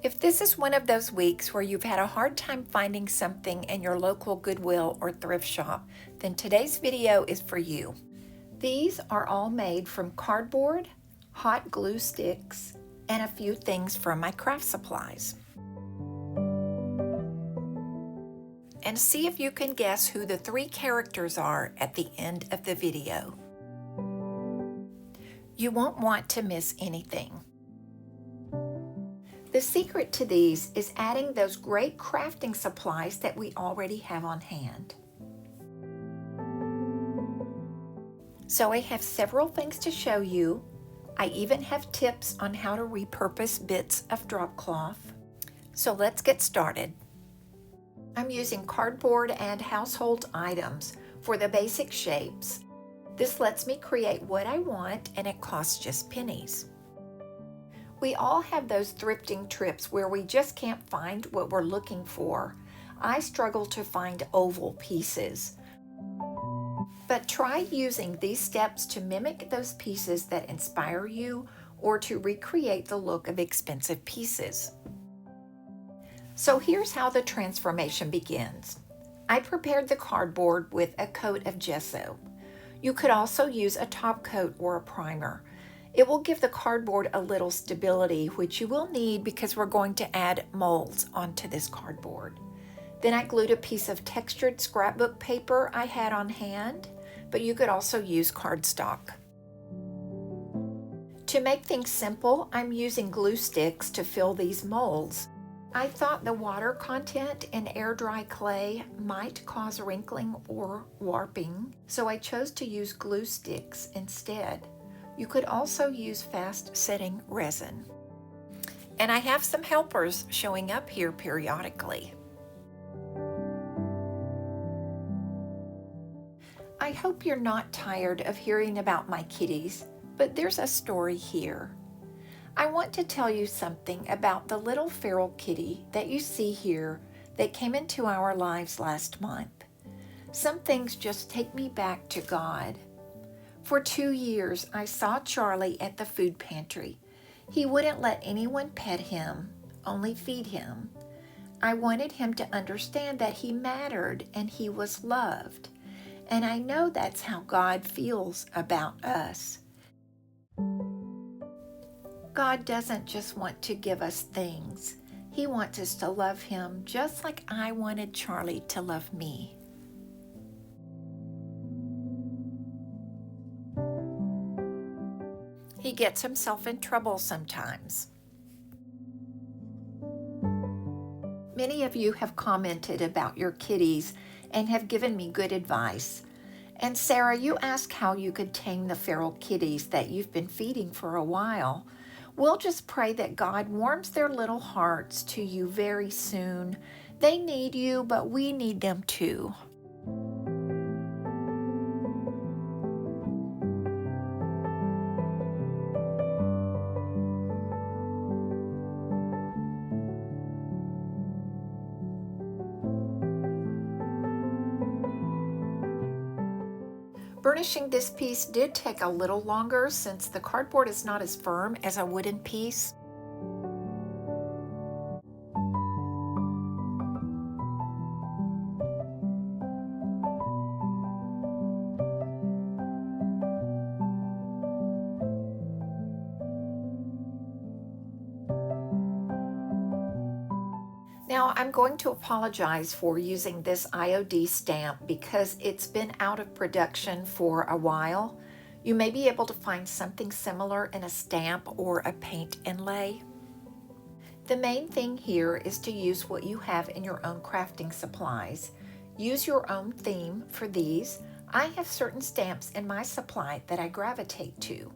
If this is one of those weeks where you've had a hard time finding something in your local Goodwill or thrift shop, then today's video is for you. These are all made from cardboard, hot glue sticks, and a few things from my craft supplies. And see if you can guess who the three characters are at the end of the video. You won't want to miss anything. The secret to these is adding those great crafting supplies that we already have on hand. So I have several things to show you. I even have tips on how to repurpose bits of drop cloth. So let's get started. I'm using cardboard and household items for the basic shapes. This lets me create what I want and it costs just pennies. We all have those thrifting trips where we just can't find what we're looking for. I struggle to find oval pieces. But try using these steps to mimic those pieces that inspire you or to recreate the look of expensive pieces. So here's how the transformation begins. I prepared the cardboard with a coat of gesso. You could also use a top coat or a primer. It will give the cardboard a little stability, which you will need because we're going to add molds onto this cardboard. Then I glued a piece of textured scrapbook paper I had on hand, but you could also use cardstock. To make things simple, I'm using glue sticks to fill these molds. I thought the water content in air-dry clay might cause wrinkling or warping, so I chose to use glue sticks instead. You could also use fast-setting resin. And I have some helpers showing up here periodically. I hope you're not tired of hearing about my kitties, but there's a story here. I want to tell you something about the little feral kitty that you see here that came into our lives last month. Some things just take me back to God. For 2 years, I saw Charlie at the food pantry. He wouldn't let anyone pet him, only feed him. I wanted him to understand that he mattered and he was loved. And I know that's how God feels about us. God doesn't just want to give us things. He wants us to love him just like I wanted Charlie to love me. He gets himself in trouble sometimes. Many of you have commented about your kitties and have given me good advice. And Sarah, you asked how you could tame the feral kitties that you've been feeding for a while. We'll just pray that God warms their little hearts to you very soon. They need you, but we need them too. Burnishing this piece did take a little longer since the cardboard is not as firm as a wooden piece. Now I'm going to apologize for using this IOD stamp because it's been out of production for a while. You may be able to find something similar in a stamp or a paint inlay. The main thing here is to use what you have in your own crafting supplies. Use your own theme for these. I have certain stamps in my supply that I gravitate to.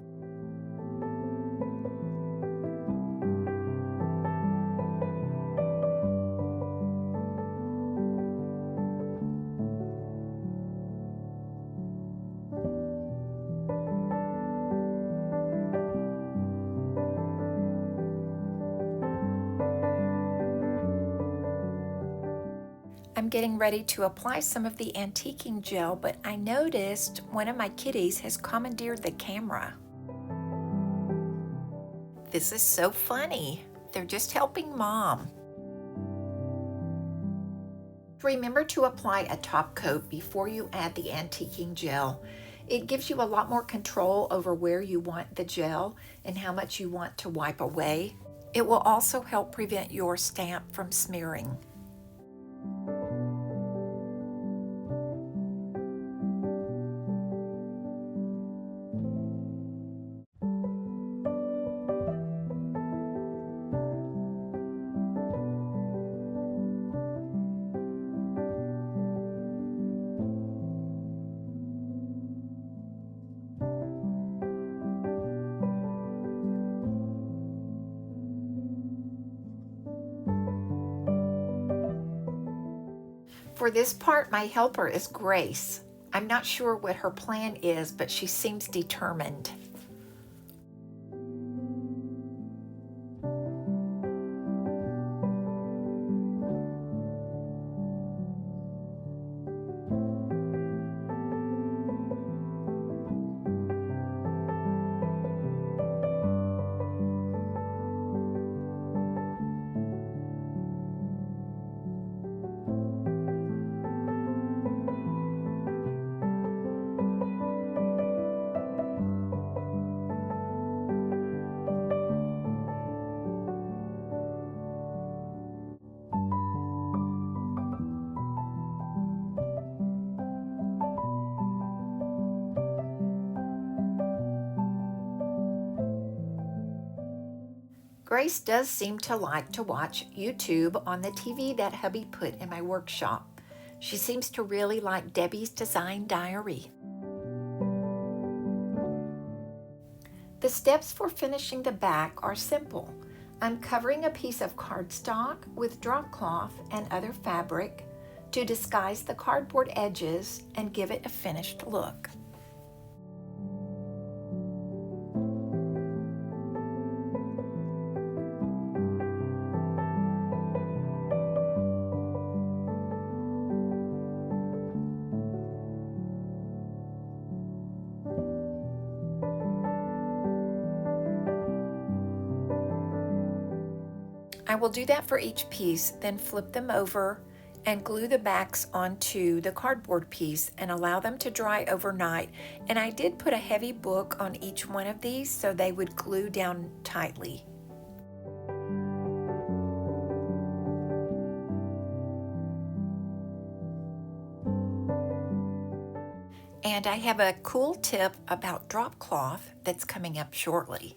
I'm getting ready to apply some of the antiquing gel, but I noticed one of my kitties has commandeered the camera. This is so funny. They're just helping Mom. Remember to apply a top coat before you add the antiquing gel. It gives you a lot more control over where you want the gel and how much you want to wipe away. It will also help prevent your stamp from smearing. For this part, my helper is Grace. I'm not sure what her plan is, but she seems determined. Grace does seem to like to watch YouTube on the TV that hubby put in my workshop. She seems to really like Debbie's Design Diary. The steps for finishing the back are simple. I'm covering a piece of cardstock with drop cloth and other fabric to disguise the cardboard edges and give it a finished look. I will do that for each piece, then flip them over and glue the backs onto the cardboard piece and allow them to dry overnight. And I did put a heavy book on each one of these so they would glue down tightly. And I have a cool tip about drop cloth that's coming up shortly.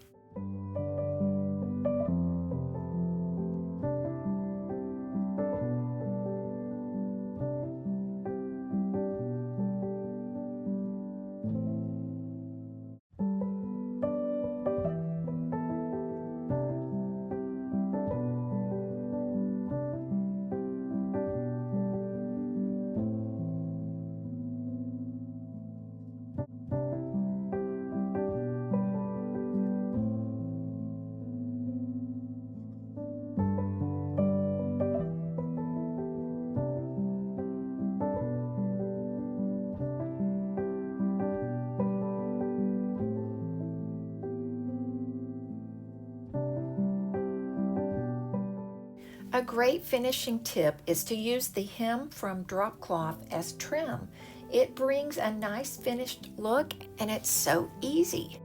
A great finishing tip is to use the hem from drop cloth as trim. It brings a nice finished look and it's so easy.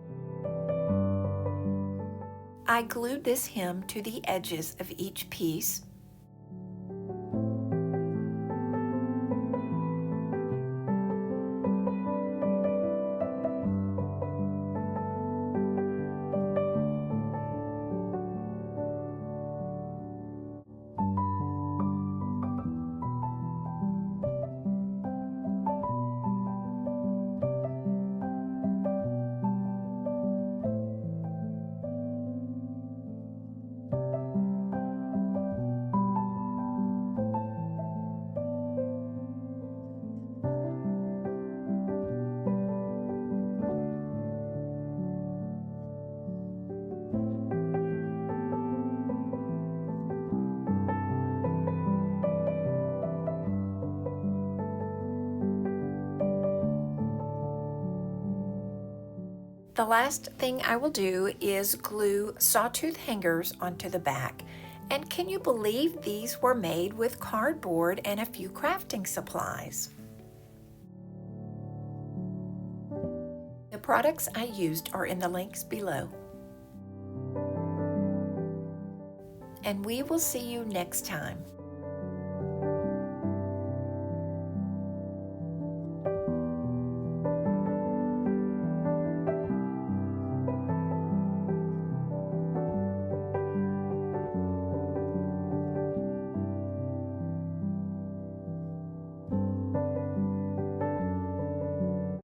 I glued this hem to the edges of each piece. The last thing I will do is glue sawtooth hangers onto the back. And can you believe these were made with cardboard and a few crafting supplies? The products I used are in the links below. And we will see you next time.